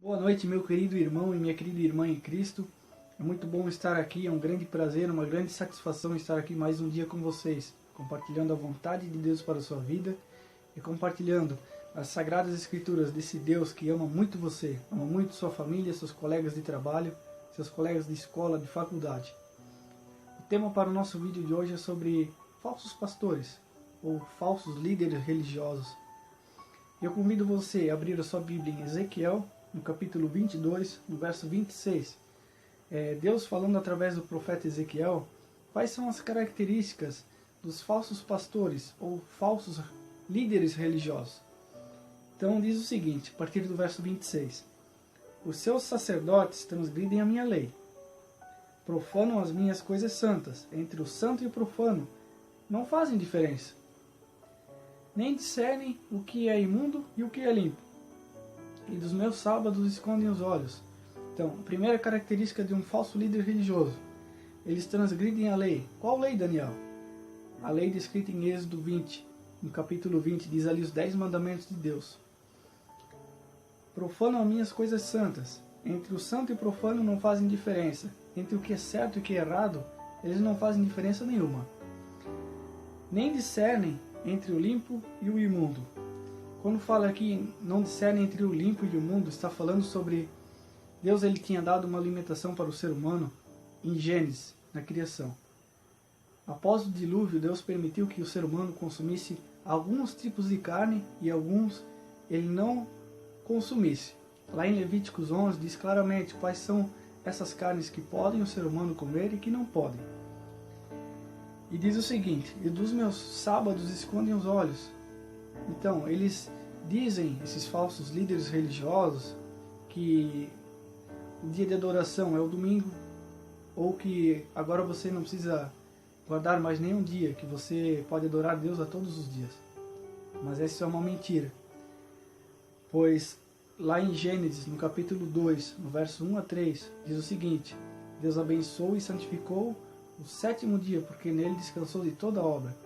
Boa noite, meu querido irmão e minha querida irmã em Cristo. É muito bom estar aqui, é um grande prazer, uma grande satisfação estar aqui mais um dia com vocês, compartilhando a vontade de Deus para a sua vida e compartilhando as sagradas escrituras desse Deus que ama muito você, ama muito sua família, seus colegas de trabalho, seus colegas de escola, de faculdade. O tema para o nosso vídeo de hoje é sobre falsos pastores ou falsos líderes religiosos. Eu convido você a abrir a sua Bíblia em Ezequiel, no capítulo 22, no verso 26. Deus falando através do profeta Ezequiel quais são as características dos falsos pastores ou falsos líderes religiosos. Então diz o seguinte, a partir do verso 26. Os seus sacerdotes transgridem a minha lei, profanam as minhas coisas santas. Entre o santo e o profano não fazem diferença, nem discernem o que é imundo e o que é limpo. E dos meus sábados escondem os olhos. Então, a primeira característica de um falso líder religioso: eles transgridem a lei. Qual lei, Daniel? A lei descrita em Êxodo 20, no capítulo 20, diz ali os 10 mandamentos de Deus. Profanam as minhas coisas santas. Entre o santo e o profano não fazem diferença. Entre o que é certo e o que é errado, eles não fazem diferença nenhuma. Nem discernem entre o limpo e o imundo. Quando fala aqui, não discerne entre o limpo e o imundo, está falando sobre Deus. Ele tinha dado uma alimentação para o ser humano em Gênesis, na criação. Após o dilúvio, Deus permitiu que o ser humano consumisse alguns tipos de carne e alguns ele não consumisse. Lá em Levíticos 11 diz claramente quais são essas carnes que podem o ser humano comer e que não podem. E diz o seguinte: e dos meus sábados escondem os olhos. Então, eles dizem, esses falsos líderes religiosos, que o dia de adoração é o domingo, ou que agora você não precisa guardar mais nenhum dia, que você pode adorar Deus a todos os dias. Mas essa é uma mentira. Pois lá em Gênesis, no capítulo 2, no verso 1 a 3, diz o seguinte: Deus abençoou e santificou o sétimo dia, porque nele descansou de toda a obra.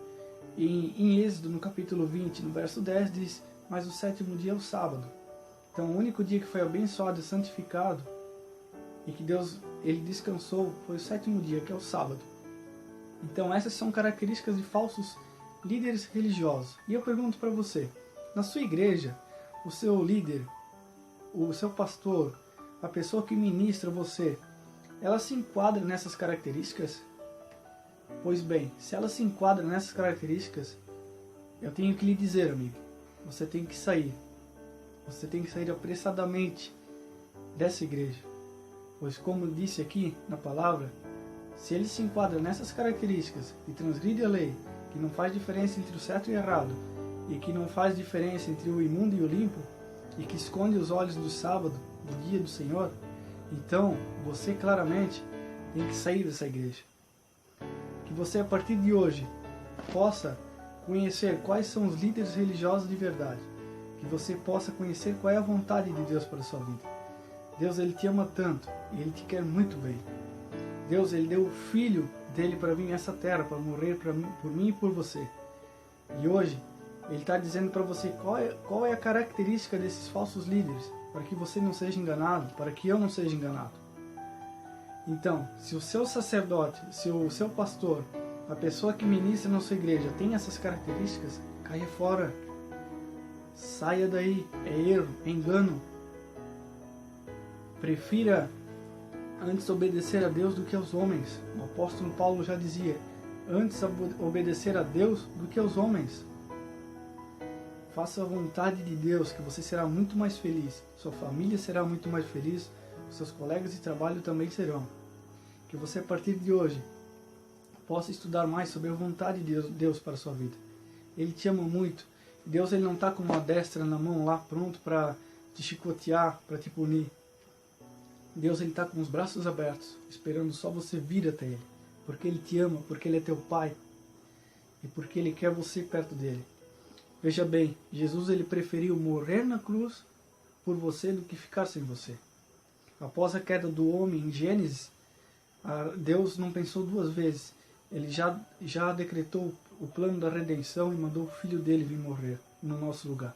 E em Êxodo, no capítulo 20, no verso 10, diz: mas o sétimo dia é o sábado. Então, o único dia que foi abençoado e santificado, e que Deus ele descansou, foi o sétimo dia, que é o sábado. Então, essas são características de falsos líderes religiosos. E eu pergunto para você, na sua igreja, o seu líder, o seu pastor, a pessoa que ministra você, ela se enquadra nessas características? Pois bem, se ela se enquadra nessas características, eu tenho que lhe dizer, amigo, você tem que sair. Você tem que sair apressadamente dessa igreja. Pois como disse aqui na palavra, se ele se enquadra nessas características e transgride a lei, que não faz diferença entre o certo e o errado, e que não faz diferença entre o imundo e o limpo, e que esconde os olhos do sábado, do dia do Senhor, então você claramente tem que sair dessa igreja. Que você, a partir de hoje, possa conhecer quais são os líderes religiosos de verdade. Que você possa conhecer qual é a vontade de Deus para a sua vida. Deus, ele te ama tanto e ele te quer muito bem. Deus, ele deu o Filho dele para vir nessa terra, para morrer por mim e por você. E hoje, ele está dizendo para você qual é a característica desses falsos líderes, para que você não seja enganado, para que eu não seja enganado. Então, se o seu sacerdote, se o seu pastor, a pessoa que ministra na sua igreja tem essas características, caia fora. Saia daí. É erro, é engano. Prefira antes obedecer a Deus do que aos homens. O apóstolo Paulo já dizia: antes obedecer a Deus do que aos homens. Faça a vontade de Deus, que você será muito mais feliz. Sua família será muito mais feliz. Os seus colegas de trabalho também serão. Que você, a partir de hoje, possa estudar mais sobre a vontade de Deus para a sua vida. Ele te ama muito. Deus, ele não está com uma destra na mão lá, pronto para te chicotear, para te punir. Deus, ele está com os braços abertos, esperando só você vir até ele. Porque ele te ama, porque ele é teu pai. E porque ele quer você perto dele. Veja bem, Jesus, ele preferiu morrer na cruz por você do que ficar sem você. Após a queda do homem em Gênesis, Deus não pensou duas vezes. Ele já decretou o plano da redenção e mandou o Filho dele vir morrer no nosso lugar.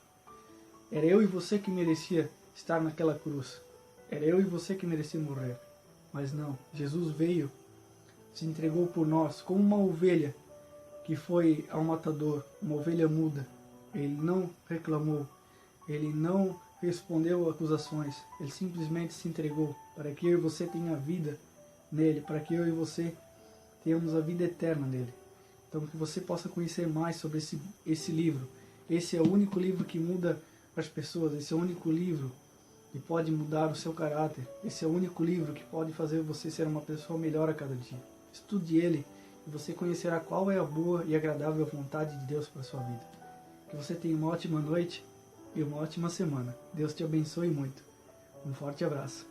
Era eu e você que merecia estar naquela cruz. Era eu e você que merecia morrer. Mas não, Jesus veio, se entregou por nós, como uma ovelha que foi ao matador, uma ovelha muda. Ele não reclamou, ele não respondeu acusações, ele simplesmente se entregou para que eu e você tenha vida nele, para que eu e você tenhamos a vida eterna nele. Então que você possa conhecer mais sobre esse livro. Esse é o único livro que muda as pessoas, esse é o único livro que pode mudar o seu caráter. Esse é o único livro que pode fazer você ser uma pessoa melhor a cada dia. Estude ele e você conhecerá qual é a boa e agradável vontade de Deus para a sua vida. Que você tenha uma ótima noite e uma ótima semana. Deus te abençoe muito. Um forte abraço.